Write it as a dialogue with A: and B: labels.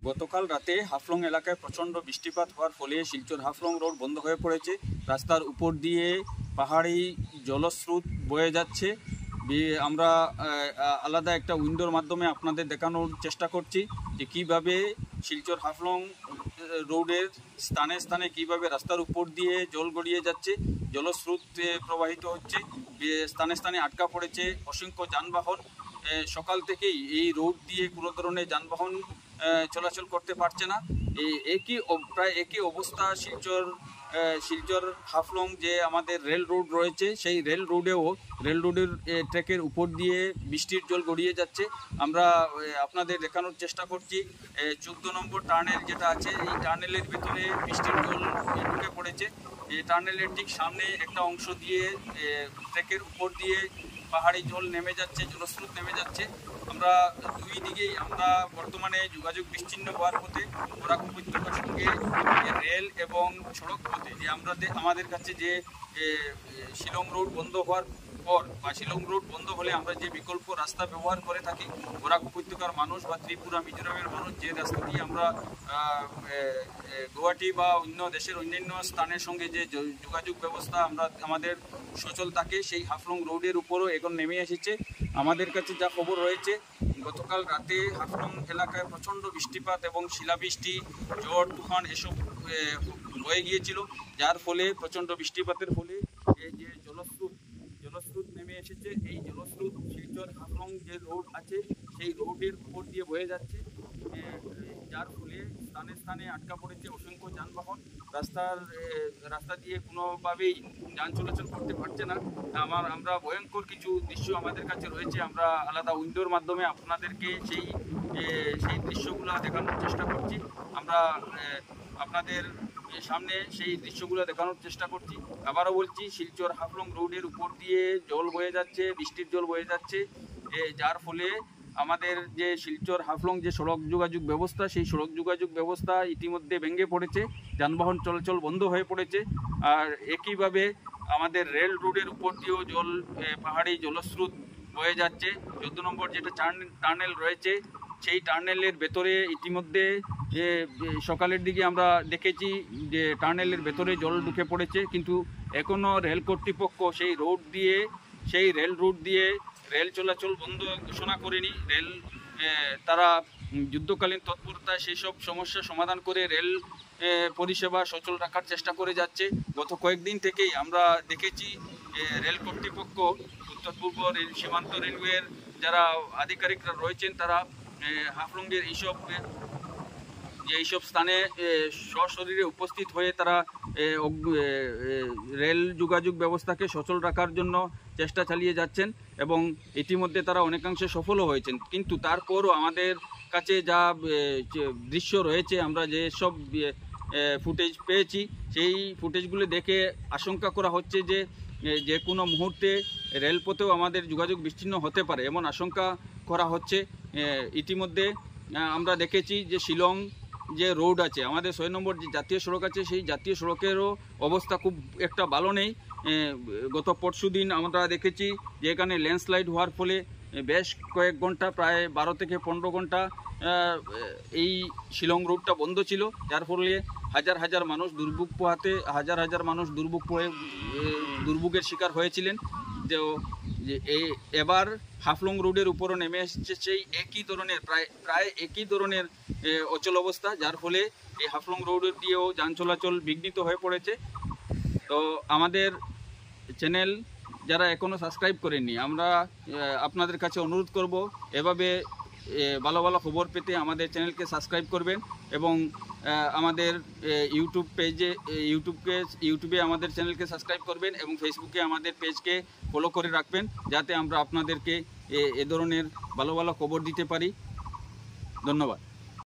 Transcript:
A: গতকাল রাতে হাফলং এলাকায় প্রচণ্ড বৃষ্টিপাত হওয়ার ফলে শিলচর হাফলং রোড বন্ধ হয়ে পড়েছে। রাস্তার উপর দিয়ে পাহাড়ি জলস্রোত বয়ে যাচ্ছে। আমরা আলাদা একটা উইন্ডোর মাধ্যমে আপনাদের দেখানোর চেষ্টা করছি যে কীভাবে শিলচর হাফলং রোডের স্থানে স্থানে কীভাবে রাস্তার উপর দিয়ে জল গড়িয়ে যাচ্ছে, জলস্রোত প্রবাহিত হচ্ছে, স্থানে স্থানে আটকা পড়েছে অসংখ্য যানবাহন। সকাল থেকেই এই রোড দিয়ে কোনো ধরনের যানবাহন চলাচল করতে পারছে না। প্রায় একই অবস্থা শিলচর হাফলং যে আমাদের রেল রোড রয়েছে, সেই রেল রোডের ট্র্যাকের উপর দিয়ে বৃষ্টির জল গড়িয়ে যাচ্ছে। আমরা আপনাদের দেখানোর চেষ্টা করছি 14 নম্বর টার্নেল যেটা আছে, এই টার্নেলের ভিতরে বৃষ্টির জল ঢুকে পড়েছে। এই টার্নেলের ঠিক সামনে একটা অংশ দিয়ে ট্র্যাকের উপর দিয়ে পাহাড়ি জল নেমে যাচ্ছে, জলস্রোত নেমে যাচ্ছে। আমরা দুই দিকেই আমরা বর্তমানে যোগাযোগ বিচ্ছিন্ন হওয়ার পথে বরাক উপত্যকার সঙ্গে রেল এবং সড়ক পথে যে আমাদের কাছে যে শিলং রোড বন্ধ হওয়ার পর বা শিলং রোড বন্ধ হলে আমরা যে বিকল্প রাস্তা ব্যবহার করে থাকি, বরাক উপত্যকার মানুষ বা ত্রিপুরা মিজোরামের মানুষ যে রাস্তা দিয়ে আমরা গুয়াহাটি বা অন্য দেশের অন্যান্য স্থানের সঙ্গে যে যোগাযোগ ব্যবস্থা আমাদের সচল থাকে, সেই হাফলং রোডের উপরও এখন নেমে এসেছে। আমাদের কাছে যা খবর রয়েছে, গতকাল রাতে হাফলং এলাকায় প্রচণ্ড বৃষ্টিপাত এবং শিলাবৃষ্টি, ঝড় তুফান এসব হয়ে গিয়েছিল, যার ফলে প্রচণ্ড বৃষ্টিপাতের ফলে এই যে জলস্রোত নেমে এসেছে। এই জলস্রোত শিলচর হাফলং যে রোড আছে সেই রোডের উপর দিয়ে বয়ে যাচ্ছে, যার ফলে স্থানে স্থানে আটকা পড়েছে অসংখ্য যানবাহন। রাস্তা দিয়ে কোনোভাবেই যান চলাচল করতে পারছে না। আমরা ভয়ঙ্কর কিছু দৃশ্য আমাদের কাছে রয়েছে, আমরা আলাদা উইন্ডোর মাধ্যমে আপনাদেরকে সেই দৃশ্যগুলো দেখানোর চেষ্টা করছি। আমরা আপনাদের সামনে সেই দৃশ্যগুলো দেখানোর চেষ্টা করছি। আবারও বলছি, শিলচর হাফলং রোডের উপর দিয়ে জল বয়ে যাচ্ছে, বৃষ্টির জল বয়ে যাচ্ছে, যার ফলে আমাদের যে শিলচর হাফলং যে সড়ক যোগাযোগ ব্যবস্থা, সেই সড়ক যোগাযোগ ব্যবস্থা ইতিমধ্যে ভেঙে পড়েছে, যানবাহন চলাচল বন্ধ হয়ে পড়েছে। আর একইভাবে আমাদের রেল রোডের উপর দিয়েও পাহাড়ি জলস্রোত বয়ে যাচ্ছে। 14 নম্বর যেটা টার্নেল রয়েছে, সেই টার্নেলের ভেতরে ইতিমধ্যে সকালের দিকে আমরা দেখেছি যে টার্নেলের ভেতরে জল ঢুকে পড়েছে, কিন্তু এখনও রেল কর্তৃপক্ষ সেই রেল রুট দিয়ে রেল চলাচল বন্ধ ঘোষণা করেনি। তারা যুদ্ধকালীন তৎপরতায় সেই সব সমস্যা সমাধান করে রেল পরিষেবা সচল রাখার চেষ্টা করে যাচ্ছে। গত কয়েকদিন থেকেই আমরা দেখেছি রেল কর্তৃপক্ষ, উত্তর পূর্ব সীমান্ত রেলওয়ের যারা আধিকারিকরা রয়েছেন, তারা হাফলংয়ের এইসব স্থানে সশরীরে উপস্থিত হয়ে তারা রেল যোগাযোগ ব্যবস্থাকে সচল রাখার জন্য চেষ্টা চালিয়ে যাচ্ছেন এবং ইতিমধ্যে তারা অনেকাংশে সফলও হয়েছেন। কিন্তু তারপরও আমাদের কাছে যা দৃশ্য রয়েছে, আমরা যেসব ফুটেজ পেয়েছি, সেই ফুটেজগুলো দেখে আশঙ্কা করা হচ্ছে যে কোনো মুহূর্তে রেলপথেও আমাদের যোগাযোগ বিচ্ছিন্ন হতে পারে, এমন আশঙ্কা করা হচ্ছে। ইতিমধ্যে আমরা দেখেছি যে শিলং যে রোড আছে, আমাদের 6 নম্বর যে জাতীয় সড়ক আছে, সেই জাতীয় সড়কেরও অবস্থা খুব একটা ভালো নেই। গত পরশু দিন আমরা দেখেছি যে এখানে ল্যান্ডস্লাইড হওয়ার ফলে বেশ কয়েক ঘন্টা, প্রায় 12 থেকে 15 ঘন্টা এই শিলং রোডটা বন্ধ ছিল, যার ফলে হাজার মানুষ দুর্ভোগের শিকার হয়েছিলেন। এবার হাফলং রোডের উপরও নেমে এসেছে সেই একই ধরনের প্রায় একই ধরনের অচল অবস্থা, যার ফলে এই হাফলং রোডের দিয়েও যান চলাচল বিঘ্নিত হয়ে পড়েছে। তো আমাদের চ্যানেল যারা এখনও সাবস্ক্রাইব করেননি, আমরা আপনাদের কাছে অনুরোধ করব এভাবে ভালো ভালো খবর পেতে আমাদের চ্যানেলকে সাবস্ক্রাইব করবেন এবং আমাদের ইউটিউবে আমাদের চ্যানেলকে সাবস্ক্রাইব করবেন এবং ফেসবুকে আমাদের পেজকে ফলো করে রাখবেন, যাতে আমরা আপনাদেরকে এ ধরনের ভালো ভালো খবর দিতে পারি। ধন্যবাদ।